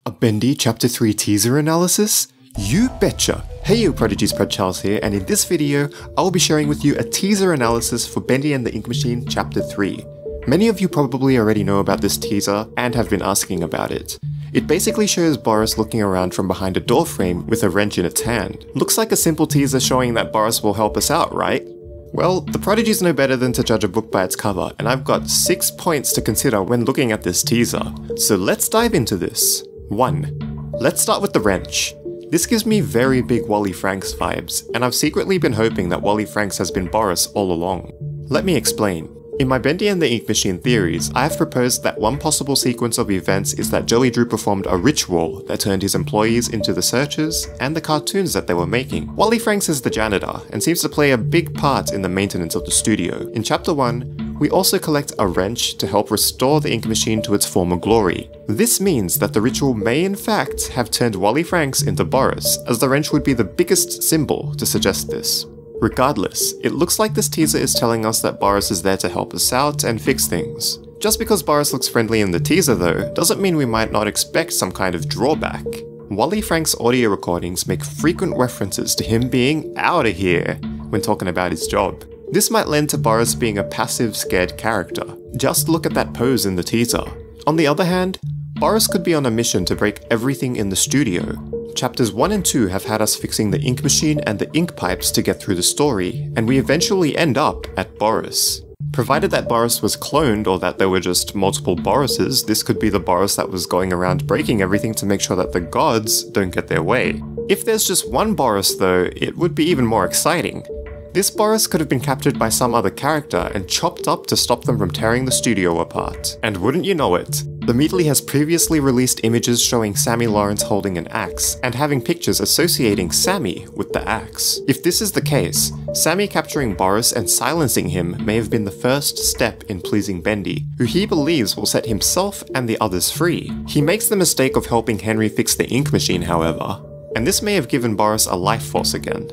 A Bendy Chapter 3 teaser analysis? You betcha! Hey yo Prodigy Spread Charles here, and in this video, I'll be sharing with you a teaser analysis for Bendy and the Ink Machine Chapter 3. Many of you probably already know about this teaser and have been asking about it. It basically shows Boris looking around from behind a door frame with a wrench in its hand. Looks like a simple teaser showing that Boris will help us out, right? Well, the Prodigies know better than to judge a book by its cover, and I've got 6 points to consider when looking at this teaser. So let's dive into this. 1. Let's start with the wrench. This gives me very big Wally Franks vibes, and I've secretly been hoping that Wally Franks has been Boris all along. Let me explain. In my Bendy and the Ink Machine theories, I have proposed that one possible sequence of events is that Joey Drew performed a ritual that turned his employees into the searchers and the cartoons that they were making. Wally Franks is the janitor and seems to play a big part in the maintenance of the studio. In Chapter 1, we also collect a wrench to help restore the Ink Machine to its former glory. This means that the ritual may in fact have turned Wally Franks into Boris, as the wrench would be the biggest symbol to suggest this. Regardless, it looks like this teaser is telling us that Boris is there to help us out and fix things. Just because Boris looks friendly in the teaser though, doesn't mean we might not expect some kind of drawback. Wally Franks' audio recordings make frequent references to him being outta here when talking about his job. This might lend to Boris being a passive, scared character. Just look at that pose in the teaser. On the other hand, Boris could be on a mission to break everything in the studio. Chapters 1 and 2 have had us fixing the ink machine and the ink pipes to get through the story, and we eventually end up at Boris. Provided that Boris was cloned or that there were just multiple Borises, this could be the Boris that was going around breaking everything to make sure that the gods don't get their way. If there's just one Boris though, it would be even more exciting. This Boris could have been captured by some other character and chopped up to stop them from tearing the studio apart. And wouldn't you know it, theMeatly has previously released images showing Sammy Lawrence holding an axe, and having pictures associating Sammy with the axe. If this is the case, Sammy capturing Boris and silencing him may have been the first step in pleasing Bendy, who he believes will set himself and the others free. He makes the mistake of helping Henry fix the ink machine, however, and this may have given Boris a life force again.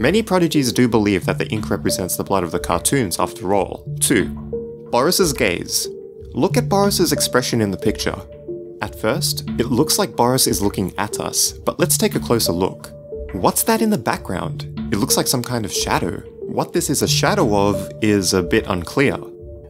Many prodigies do believe that the ink represents the blood of the cartoons after all. 2. Boris's gaze. Look at Boris's expression in the picture. At first, it looks like Boris is looking at us, but let's take a closer look. What's that in the background? It looks like some kind of shadow. What this is a shadow of is a bit unclear.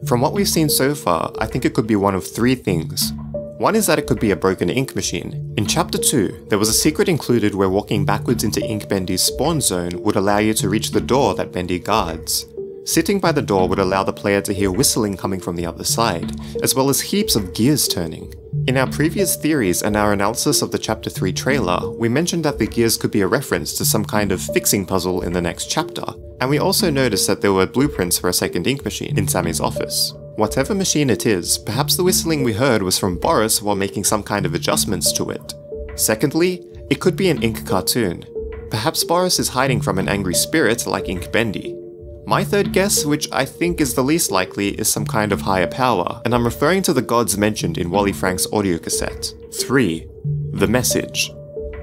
From what we've seen so far, I think it could be one of 3 things. One is that it could be a broken ink machine. In Chapter 2, there was a secret included where walking backwards into Ink Bendy's spawn zone would allow you to reach the door that Bendy guards. Sitting by the door would allow the player to hear whistling coming from the other side, as well as heaps of gears turning. In our previous theories and our analysis of the Chapter 3 trailer, we mentioned that the gears could be a reference to some kind of fixing puzzle in the next chapter, and we also noticed that there were blueprints for a second ink machine in Sammy's office. Whatever machine it is, perhaps the whistling we heard was from Boris while making some kind of adjustments to it. Secondly, it could be an ink cartoon. Perhaps Boris is hiding from an angry spirit like Ink Bendy. My third guess, which I think is the least likely, is some kind of higher power, and I'm referring to the gods mentioned in Wally Franks' audio cassette. 3. The message.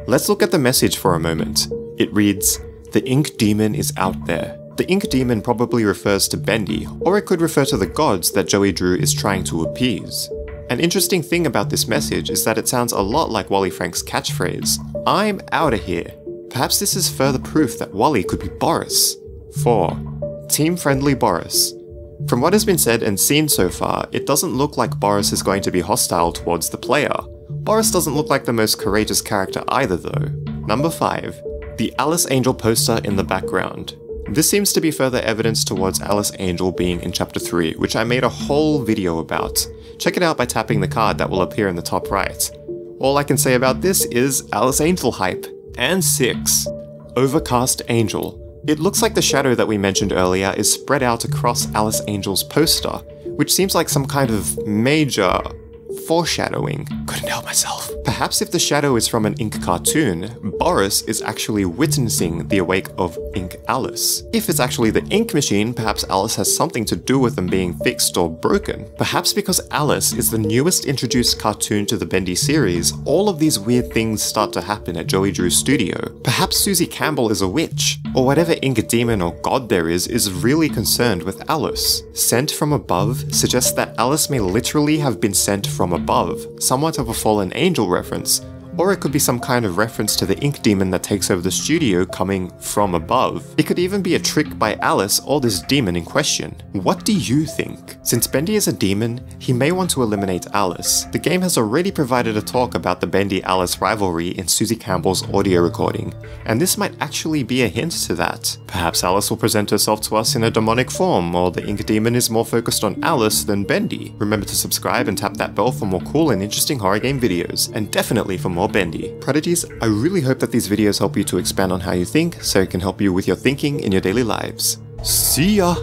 Let's look at the message for a moment. It reads, "The ink demon is out there." The ink demon probably refers to Bendy, or it could refer to the gods that Joey Drew is trying to appease. An interesting thing about this message is that it sounds a lot like Wally Franks' catchphrase, "I'm outta here." Perhaps this is further proof that Wally could be Boris. 4. Team-friendly Boris. From what has been said and seen so far, it doesn't look like Boris is going to be hostile towards the player. Boris doesn't look like the most courageous character either though. Number 5. The Alice Angel poster in the background. This seems to be further evidence towards Alice Angel being in Chapter 3, which I made a whole video about. Check it out by tapping the card that will appear in the top right. All I can say about this is Alice Angel hype. And 6. Overcast Angel. It looks like the shadow that we mentioned earlier is spread out across Alice Angel's poster, which seems like some kind of major foreshadowing. Couldn't help myself. Perhaps if the shadow is from an ink cartoon, Boris is actually witnessing the awake of Ink Alice. If it's actually the ink machine, perhaps Alice has something to do with them being fixed or broken. Perhaps because Alice is the newest introduced cartoon to the Bendy series, all of these weird things start to happen at Joey Drew's studio. Perhaps Susie Campbell is a witch, or whatever ink demon or god there is really concerned with Alice. Sent from above suggests that Alice may literally have been sent from above, somewhat of a fallen angel reference, Or it could be some kind of reference to the ink demon that takes over the studio coming from above. It could even be a trick by Alice or this demon in question. What do you think? Since Bendy is a demon, he may want to eliminate Alice. The game has already provided a talk about the Bendy-Alice rivalry in Susie Campbell's audio recording, and this might actually be a hint to that. Perhaps Alice will present herself to us in a demonic form, or the ink demon is more focused on Alice than Bendy. Remember to subscribe and tap that bell for more cool and interesting horror game videos, and definitely for more Bendy. Prodigies, I really hope that these videos help you to expand on how you think, so it can help you with your thinking in your daily lives. See ya!